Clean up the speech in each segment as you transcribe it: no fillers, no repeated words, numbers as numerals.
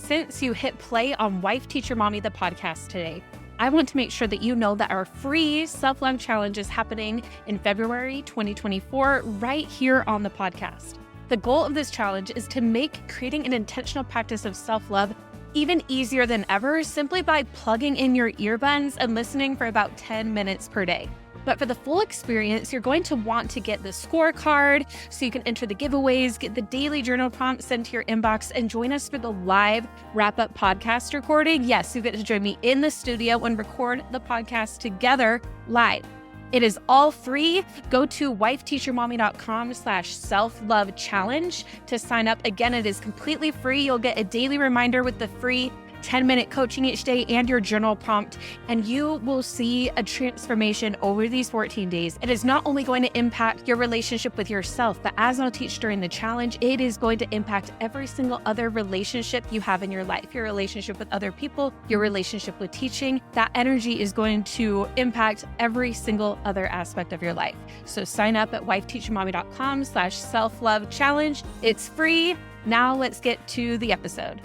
Since you hit play on Wife Teacher Mommy, the podcast today, I want to make sure that you know that our free self-love challenge is happening in February 2024 right here on the podcast. The goal of this challenge is to make creating an intentional practice of self-love even easier than ever simply by plugging in your earbuds and listening for about 10 minutes per day. But for the full experience, you're going to want to get the scorecard so you can enter the giveaways, get the daily journal prompts sent to your inbox, and join us for the live wrap-up podcast recording. Yes, you get to join me in the studio and record the podcast together live. It is all free. Go to wifeteachermommy.com/self-love challenge to sign up. Again, it is completely free. You'll get a daily reminder with the free 10-minute coaching each day and your journal prompt, and you will see a transformation over these 14 days. It is not only going to impact your relationship with yourself, but as I'll teach during the challenge, it is going to impact every single other relationship you have in your life, your relationship with other people, your relationship with teaching. That energy is going to impact every single other aspect of your life. So sign up at wifeteachermommy.com/self-love challenge. It's free. Now let's get to the episode.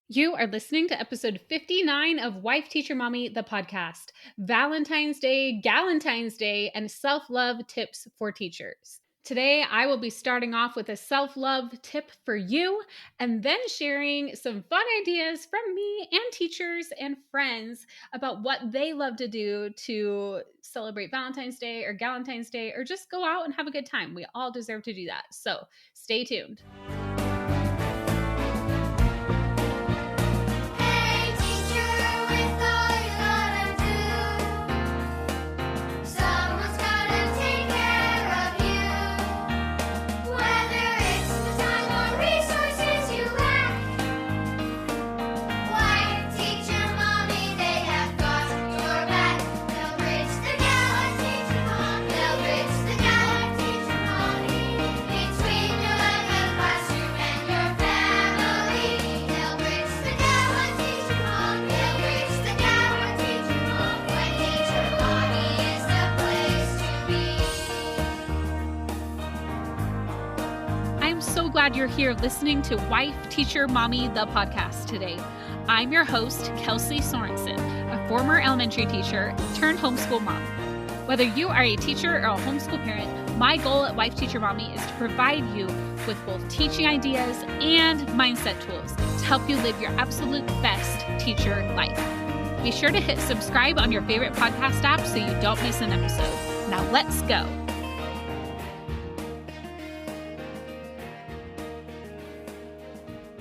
You are listening to episode 59 of Wife Teacher Mommy, the podcast, Valentine's Day, Galentine's Day, and self-love tips for teachers. Today, I will be starting off with a self-love tip for you and then sharing some fun ideas from me and teachers and friends about what they love to do to celebrate Valentine's Day or Galentine's Day or just go out and have a good time. We all deserve to do that. So stay tuned. Glad you're here listening to Wife Teacher Mommy, the podcast today. I'm your host, Kelsey Sorensen, a former elementary teacher turned homeschool mom. Whether you are a teacher or a homeschool parent, my goal at Wife Teacher Mommy is to provide you with both teaching ideas and mindset tools to help you live your absolute best teacher life. Be sure to hit subscribe on your favorite podcast app so you don't miss an episode. Now let's go.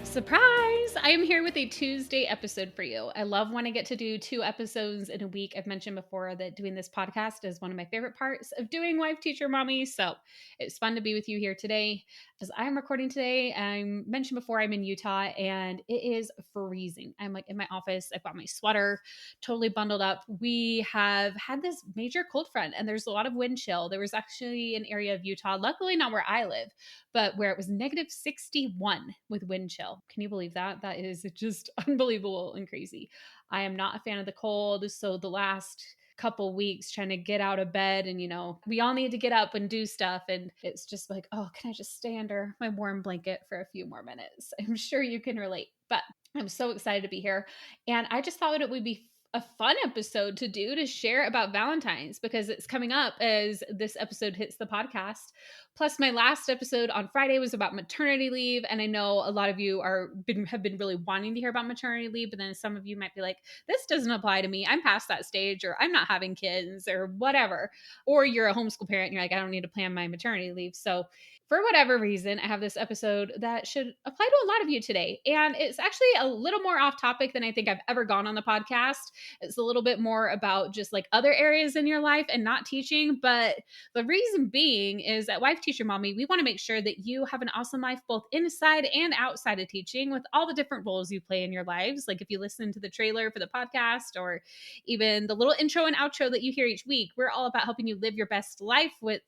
Surprise! I am here with a Tuesday episode for you. I love when I get to do 2 episodes in a week. I've mentioned before that doing this podcast is one of my favorite parts of doing Wife Teacher Mommy. So it's fun to be with you here today. As I'm recording today, I mentioned before I'm in Utah and it is freezing. I'm like in my office. I've got my sweater totally bundled up. We have had this major cold front and there's a lot of wind chill. There was actually an area of Utah, luckily not where I live, but where it was -61 with wind chill. Can you believe that? That is just unbelievable and crazy. I am not a fan of the cold. So the last couple weeks trying to get out of bed and, we all need to get up and do stuff. And it's just like, oh, can I just stay under my warm blanket for a few more minutes? I'm sure you can relate, but I'm so excited to be here. And I just thought it would be a fun episode to share about Valentine's because it's coming up as this episode hits the podcast. Plus, my last episode on Friday was about maternity leave. And I know a lot of you have been really wanting to hear about maternity leave, but then some of you might be like, this doesn't apply to me. I'm past that stage, or I'm not having kids or whatever. Or you're a homeschool parent and you're like, I don't need to plan my maternity leave. So for whatever reason, I have this episode that should apply to a lot of you today. And it's actually a little more off topic than I think I've ever gone on the podcast. It's a little bit more about just like other areas in your life and not teaching. But the reason being is at Wife Teacher Mommy, we want to make sure that you have an awesome life, both inside and outside of teaching, with all the different roles you play in your lives. Like if you listen to the trailer for the podcast or even the little intro and outro that you hear each week, we're all about helping you live your best life, which,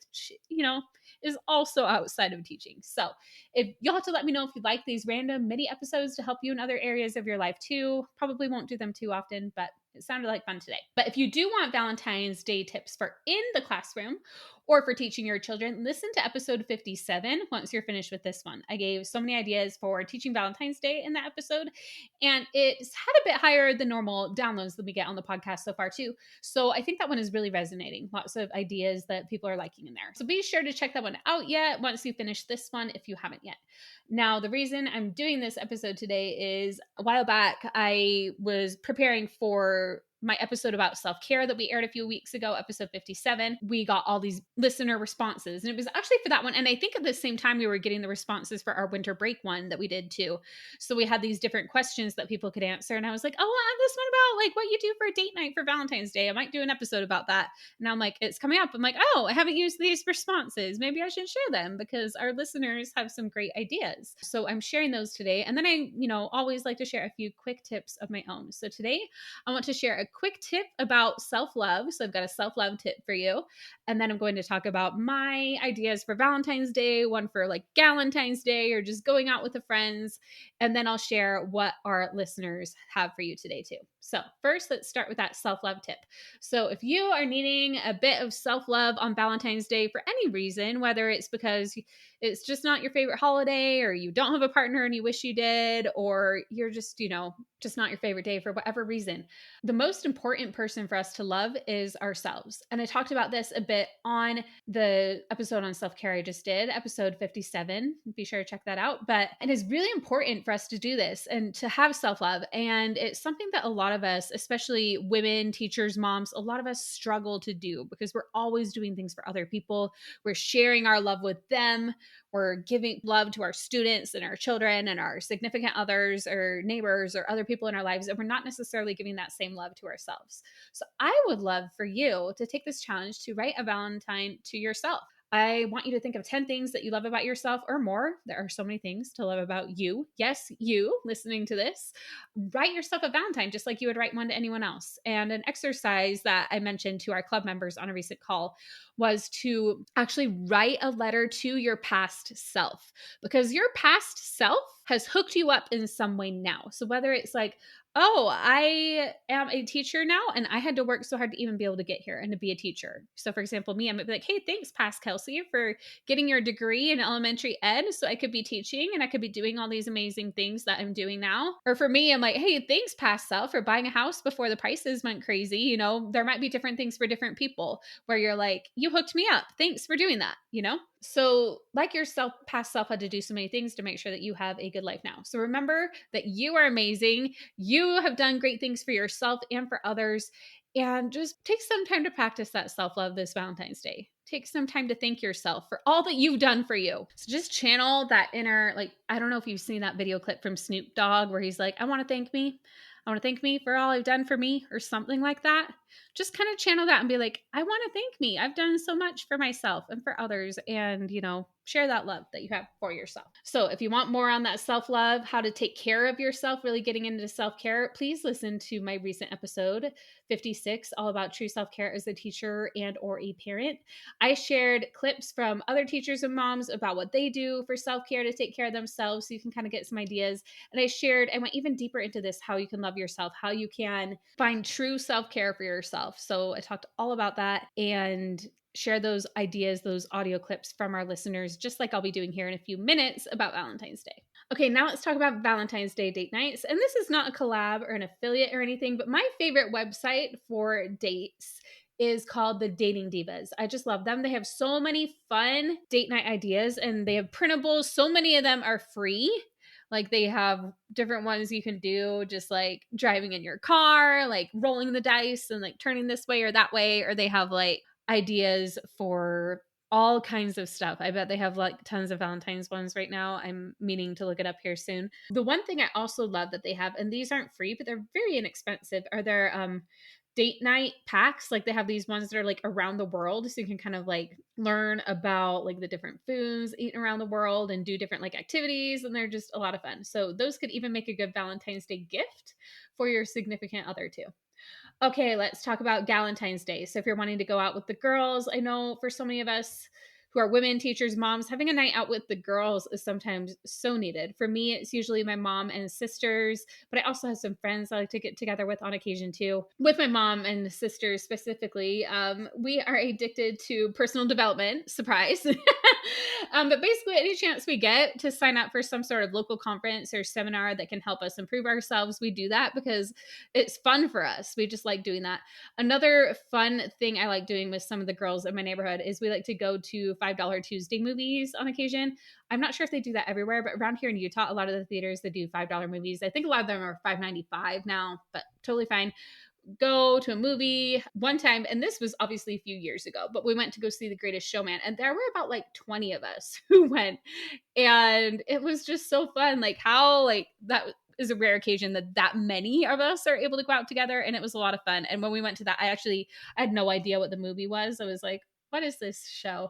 is also outside of teaching. So if you'll have to let me know if you'd like these random mini episodes to help you in other areas of your life too. Probably won't do them too often, but It sounded like fun today. But if you do want Valentine's Day tips for in the classroom or for teaching your children, listen to episode 57 once you're finished with this one. I gave so many ideas for teaching Valentine's Day in that episode, and it's had a bit higher than normal downloads than we get on the podcast so far too. So I think that one is really resonating. Lots of ideas that people are liking in there. So be sure to check that one out yet once you finish this one if you haven't yet. Now, the reason I'm doing this episode today is a while back, I was preparing for my episode about self-care that we aired a few weeks ago, episode 57. We got all these listener responses, and it was actually for that one. And I think at the same time, we were getting the responses for our winter break one that we did too. So we had these different questions that people could answer. And I was like, oh, I have this one about like what you do for a date night for Valentine's Day. I might do an episode about that. And I'm like, it's coming up. I'm like, oh, I haven't used these responses. Maybe I should share them because our listeners have some great ideas. So I'm sharing those today. And then I, always like to share a few quick tips of my own. So today I want to share a quick tip about self-love. So I've got a self-love tip for you. And then I'm going to talk about my ideas for Valentine's Day, one for like Galentine's Day or just going out with the friends. And then I'll share what our listeners have for you today too. So first, let's start with that self-love tip. So if you are needing a bit of self-love on Valentine's Day for any reason, whether it's because it's just not your favorite holiday or you don't have a partner and you wish you did, or you're just, just not your favorite day for whatever reason, the most important person for us to love is ourselves. And I talked about this a bit on the episode on self-care I just did, episode 57. Be sure to check that out. But it is really important for us to do this and to have self-love. And it's something that a lot of us, especially women, teachers, moms, a lot of us struggle to do because we're always doing things for other people. We're sharing our love with them. We're giving love to our students and our children and our significant others or neighbors or other people in our lives. And we're not necessarily giving that same love to ourselves. So I would love for you to take this challenge to write a Valentine to yourself. I want you to think of 10 things that you love about yourself or more. There are so many things to love about you. Yes, you listening to this. Write yourself a Valentine just like you would write one to anyone else. And an exercise that I mentioned to our club members on a recent call was to actually write a letter to your past self, because your past self has hooked you up in some way now. So whether it's like, oh, I am a teacher now and I had to work so hard to even be able to get here and to be a teacher. So for example, me, I might be like, hey, thanks, past Kelsey, for getting your degree in elementary ed so I could be teaching and I could be doing all these amazing things that I'm doing now. Or for me, I'm like, hey, thanks, past self, for buying a house before the prices went crazy. There might be different things for different people where you're like, you hooked me up. Thanks for doing that, So like yourself, past self had to do so many things to make sure that you have a good life now. So remember that you are amazing. You have done great things for yourself and for others. And just take some time to practice that self-love this Valentine's Day. Take some time to thank yourself for all that you've done for you. So just channel that inner, I don't know if you've seen that video clip from Snoop Dogg where he's like, I want to thank me. I want to thank me for all I've done for me or something like that. Just kind of channel that and be like, I want to thank me. I've done so much for myself and for others. And, share that love that you have for yourself. So if you want more on that self-love, how to take care of yourself, really getting into self-care, please listen to my recent episode 56, all about true self-care as a teacher and or a parent. I shared clips from other teachers and moms about what they do for self-care to take care of themselves. So you can kind of get some ideas. And I went even deeper into this, how you can love yourself, how you can find true self-care for yourself. So I talked all about that and share those ideas, those audio clips from our listeners, just like I'll be doing here in a few minutes about Valentine's Day. Okay, now let's talk about Valentine's Day date nights. And this is not a collab or an affiliate or anything, but my favorite website for dates is called the Dating Divas. I just love them. They have so many fun date night ideas and they have printables. So many of them are free. Like they have different ones you can do, just like driving in your car, like rolling the dice and like turning this way or that way. Or they have like ideas for all kinds of stuff. I bet they have like tons of Valentine's ones right now. I'm meaning to look it up here soon. The one thing I also love that they have, and these aren't free, but they're very inexpensive, are their date night packs. Like they have these ones that are like around the world. So you can kind of like learn about like the different foods eaten around the world and do different like activities. And they're just a lot of fun. So those could even make a good Valentine's Day gift for your significant other too. Okay, let's talk about Galentine's Day. So if you're wanting to go out with the girls, I know for so many of us who are women, teachers, moms, having a night out with the girls is sometimes so needed. For me, it's usually my mom and sisters, but I also have some friends I like to get together with on occasion too. With my mom and sisters specifically, we are addicted to personal development. Surprise. But basically, any chance we get to sign up for some sort of local conference or seminar that can help us improve ourselves, we do that because it's fun for us. We just like doing that. Another fun thing I like doing with some of the girls in my neighborhood is we like to go to $5 Tuesday movies on occasion. I'm not sure if they do that everywhere, but around here in Utah, a lot of the theaters that do $5 movies, I think a lot of them are $5.95 now, but totally fine. Go to a movie one time, and this was obviously a few years ago, but we went to go see The Greatest Showman, and there were about like 20 of us who went, and it was just so fun. Like how like that is a rare occasion that many of us are able to go out together, and it was a lot of fun. And when we went to that, I had no idea what the movie was. I was like, what is this show?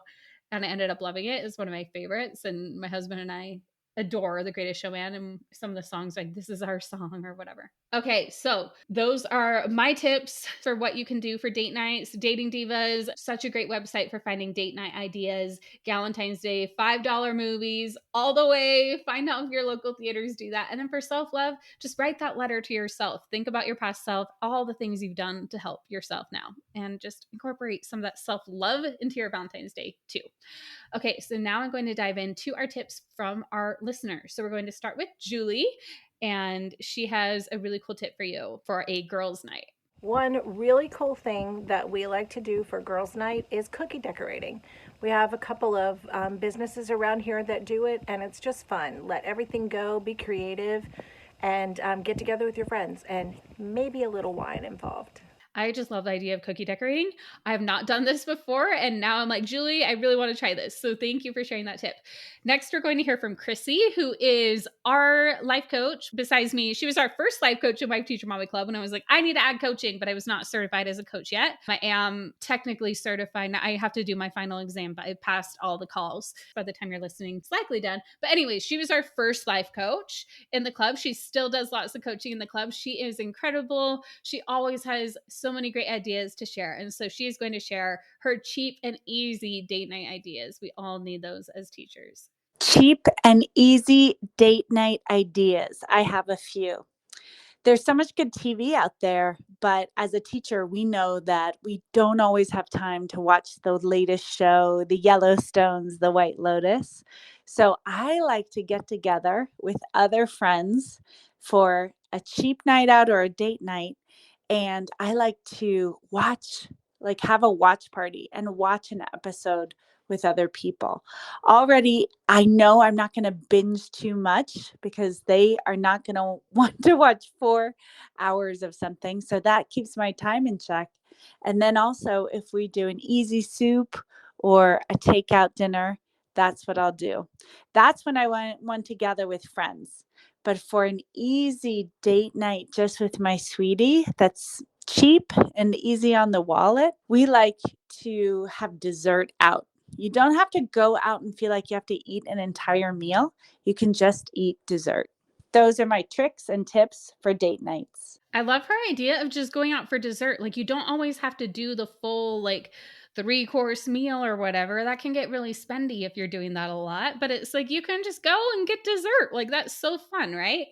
And I ended up loving it. It's one of my favorites, and my husband and I adore The Greatest Showman and some of the songs, like This Is Our Song or whatever. Okay, so those are my tips for what you can do for date nights. Dating Divas, such a great website for finding date night ideas. Galentine's Day, $5 movies, all the way. Find out if your local theaters do that. And then for self-love, just write that letter to yourself. Think about your past self, all the things you've done to help yourself now, and just incorporate some of that self-love into your Valentine's Day too. Okay, so now I'm going to dive into our tips from our listeners. So we're going to start with Julie, and she has a really cool tip for you for a girls' night. One really cool thing that we like to do for girls' night is cookie decorating. We have a couple of businesses around here that do it, and it's just fun. Let everything go, be creative, and get together with your friends, and maybe a little wine involved. I just love the idea of cookie decorating. I have not done this before, and now I'm like, Julie, I really want to try this. So thank you for sharing that tip. Next, we're going to hear from Chrissy, who is our life coach. Besides me, she was our first life coach in Wife Teacher Mommy Club, and I was like, I need to add coaching, but I was not certified as a coach yet. I am technically certified. Now I have to do my final exam, but I passed all the calls. By the time you're listening, it's likely done. But anyways, she was our first life coach in the club. She still does lots of coaching in the club. She is incredible. She always has so many great ideas to share. And so she is going to share her cheap and easy date night ideas. We all need those as teachers. Cheap and easy date night ideas. I have a few. There's so much good TV out there, but as a teacher, we know that we don't always have time to watch the latest show, the Yellowstones, the White Lotus. So I like to get together with other friends for a cheap night out or a date night. And I like to watch, like have a watch party and watch an episode with other people. Already, I know I'm not going to binge too much because they are not going to want to watch 4 hours of something. So that keeps my time in check. And then also, if we do an easy soup or a takeout dinner, that's what I'll do. That's when I want one together with friends. But for an easy date night just with my sweetie, that's cheap and easy on the wallet, we like to have dessert out. You don't have to go out and feel like you have to eat an entire meal. You can just eat dessert. Those are my tricks and tips for date nights. I love her idea of just going out for dessert. Like you don't always have to do the full like 3-course meal or whatever. That can get really spendy if you're doing that a lot. But it's like you can just go and get dessert. Like that's so fun, right?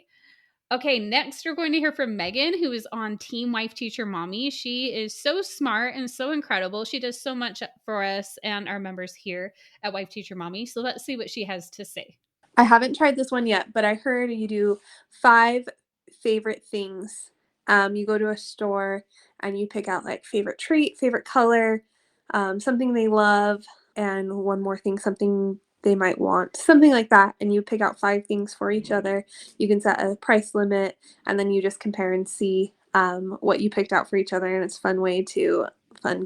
Okay, next we're going to hear from Megan, who is on Team Wife Teacher Mommy. She is so smart and so incredible. She does so much for us and our members here at Wife Teacher Mommy. So let's see what she has to say. I haven't tried this one yet, but I heard you do 5 favorite things. You go to a store and you pick out like favorite treat, favorite color, something they love, and one more thing, something they might want, something like that. And you pick out 5 things for each other. You can set a price limit, and then you just compare and see what you picked out for each other. And it's a fun way to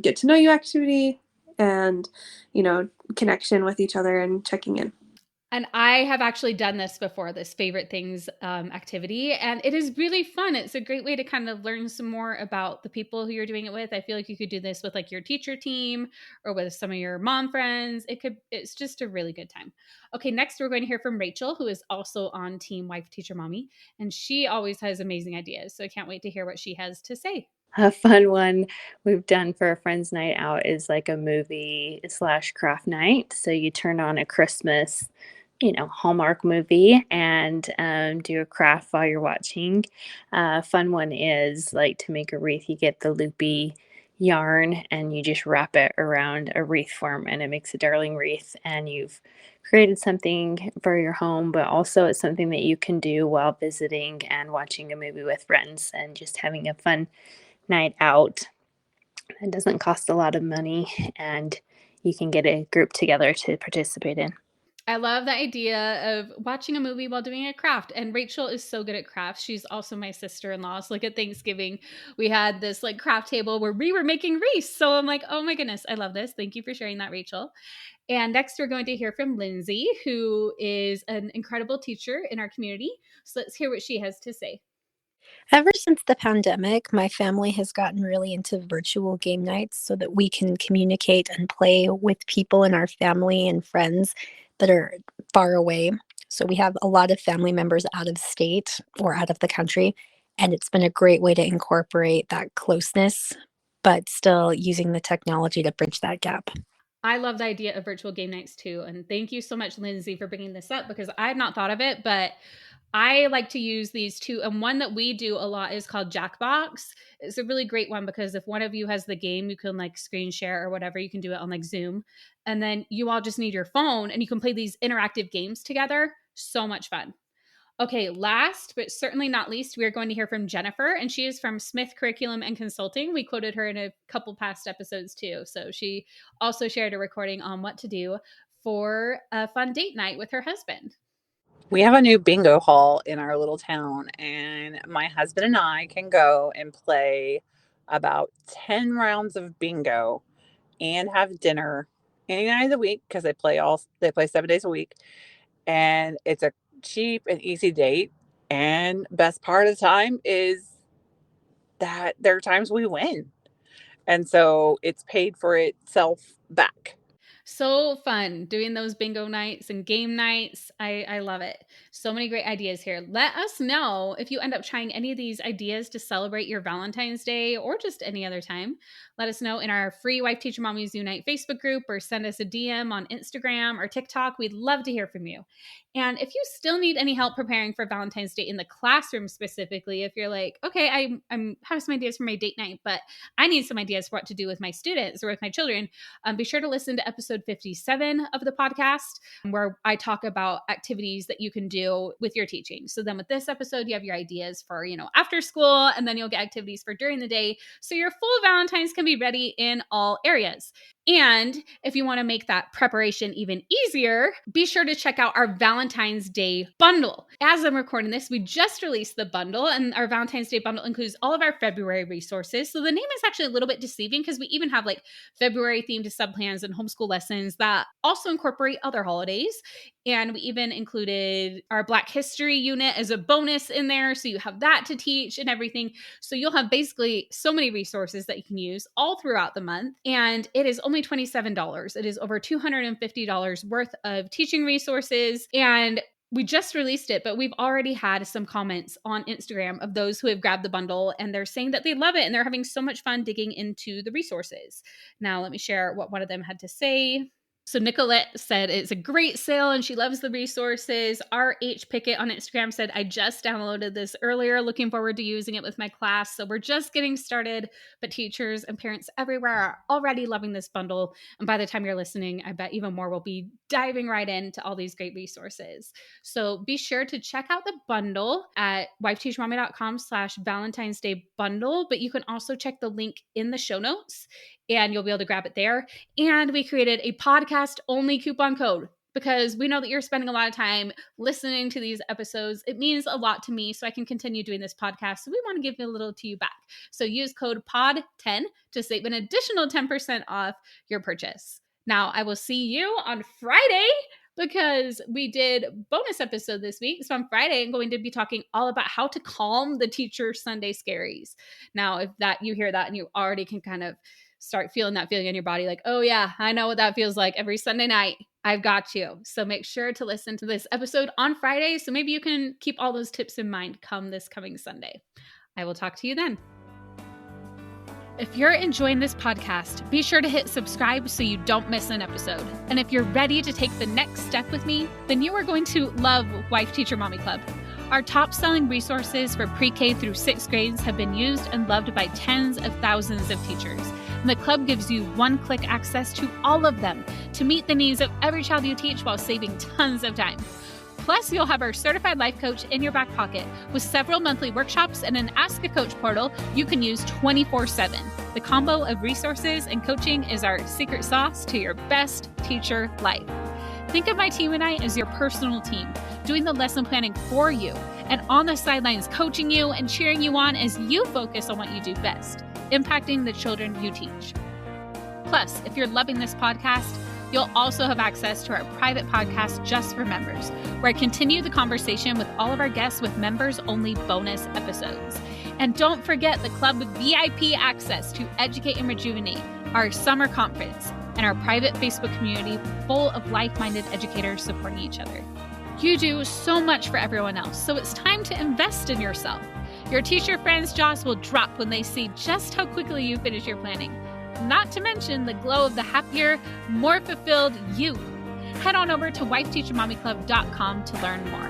get to know you activity and, connection with each other and checking in. And I have actually done this before, this favorite things activity, and it is really fun. It's a great way to kind of learn some more about the people who you're doing it with. I feel like you could do this with like your teacher team or with some of your mom friends. It's just a really good time. Okay, next we're going to hear from Rachel, who is also on Team Wife Teacher Mommy, and she always has amazing ideas. So I can't wait to hear what she has to say. A fun one we've done for a friend's night out is like a movie slash craft night. So you turn on a Christmas, Hallmark movie and do a craft while you're watching. Fun one is like to make a wreath, you get the loopy yarn and you just wrap it around a wreath form and it makes a darling wreath. And you've created something for your home, but also it's something that you can do while visiting and watching a movie with friends and just having a fun night out. It doesn't cost a lot of money and you can get a group together to participate in. I love the idea of watching a movie while doing a craft. And Rachel is so good at crafts. She's also my sister-in-law. So like at Thanksgiving, we had this like craft table where we were making wreaths. So I'm like, oh my goodness, I love this. Thank you for sharing that, Rachel. And next we're going to hear from Lindsay, who is an incredible teacher in our community. So let's hear what she has to say. Ever since the pandemic, my family has gotten really into virtual game nights so that we can communicate and play with people in our family and friends that are far away. So we have a lot of family members out of state or out of the country, and it's been a great way to incorporate that closeness, but still using the technology to bridge that gap. I love the idea of virtual game nights too. And thank you so much, Lindsay, for bringing this up because I had not thought of it, but I like to use these too. And one that we do a lot is called Jackbox. It's a really great one because if one of you has the game, you can like screen share or whatever. You can do it on like Zoom. And then you all just need your phone and you can play these interactive games together. So much fun. Okay, last but certainly not least, we are going to hear from Jennifer, and she is from Smith Curriculum and Consulting. We quoted her in a couple past episodes too. So she also shared a recording on what to do for a fun date night with her husband. We have a new bingo hall in our little town, and my husband and I can go and play about 10 rounds of bingo and have dinner any night of the week because they play 7 days a week, and it's a cheap and easy date. And best part of the time is that there are times we win, and so it's paid for itself back. So fun doing those bingo nights and game nights. I love it. So many great ideas here. Let us know if you end up trying any of these ideas to celebrate your Valentine's Day or just any other time. Let us know in our free Wife Teacher Mommies Unite Facebook group or send us a DM on Instagram or TikTok. We'd love to hear from you. And if you still need any help preparing for Valentine's Day in the classroom specifically, if you're like, okay, I'm have some ideas for my date night, but I need some ideas for what to do with my students or with my children, be sure to listen to episode 57 of the podcast, where I talk about activities that you can do with your teaching. So then with this episode, you have your ideas for, after school, and then you'll get activities for during the day. So your full Valentine's can be ready in all areas. And if you want to make that preparation even easier, be sure to check out our Valentine's Day bundle. As I'm recording this, we just released the bundle, and our Valentine's Day bundle includes all of our February resources. So the name is actually a little bit deceiving because we even have like February themed subplans and homeschool lessons that also incorporate other holidays. And we even included our Black History unit as a bonus in there. So you have that to teach and everything. So you'll have basically so many resources that you can use all throughout the month. And it is only $27. It is over $250 worth of teaching resources. And we just released it, but we've already had some comments on Instagram of those who have grabbed the bundle, and they're saying that they love it and they're having so much fun digging into the resources. Now, let me share what one of them had to say. So Nicolette said it's a great sale and she loves the resources. R.H. Pickett on Instagram said, I just downloaded this earlier, looking forward to using it with my class. So we're just getting started, but teachers and parents everywhere are already loving this bundle. And by the time you're listening, I bet even more will be diving right into all these great resources. So be sure to check out the bundle at wifeteachermommy.com/Valentine's Day bundle, but you can also check the link in the show notes and you'll be able to grab it there. And we created a podcast only coupon code because we know that you're spending a lot of time listening to these episodes. It means a lot to me so I can continue doing this podcast. So we want to give a little to you back. So use code POD10 to save an additional 10% off your purchase. Now, I will see you on Friday because we did bonus episode this week. So on Friday, I'm going to be talking all about how to calm the teacher Sunday scaries. Now, if that you hear that and you already can kind of start feeling that feeling in your body, like, oh yeah, I know what that feels like every Sunday night. I've got you. So make sure to listen to this episode on Friday. So maybe you can keep all those tips in mind come this coming Sunday. I will talk to you then. If you're enjoying this podcast, be sure to hit subscribe so you don't miss an episode. And if you're ready to take the next step with me, then you are going to love Wife Teacher Mommy Club. Our top-selling resources for pre-K through 6th grades have been used and loved by tens of thousands of teachers. And the club gives you one-click access to all of them to meet the needs of every child you teach while saving tons of time. Plus, you'll have our certified life coach in your back pocket with several monthly workshops and an Ask a Coach portal you can use 24/7. The combo of resources and coaching is our secret sauce to your best teacher life. Think of my team and I as your personal team, doing the lesson planning for you and on the sidelines coaching you and cheering you on as you focus on what you do best, impacting the children you teach. Plus, if you're loving this podcast, you'll also have access to our private podcast just for members, where I continue the conversation with all of our guests with members-only bonus episodes. And don't forget the club with VIP access to Educate and Rejuvenate, our summer conference, and our private Facebook community full of like-minded educators supporting each other. You do so much for everyone else, so it's time to invest in yourself. Your teacher friends' jaws will drop when they see just how quickly you finish your planning. Not to mention the glow of the happier, more fulfilled you. Head on over to wifeteachermommyclub.com to learn more.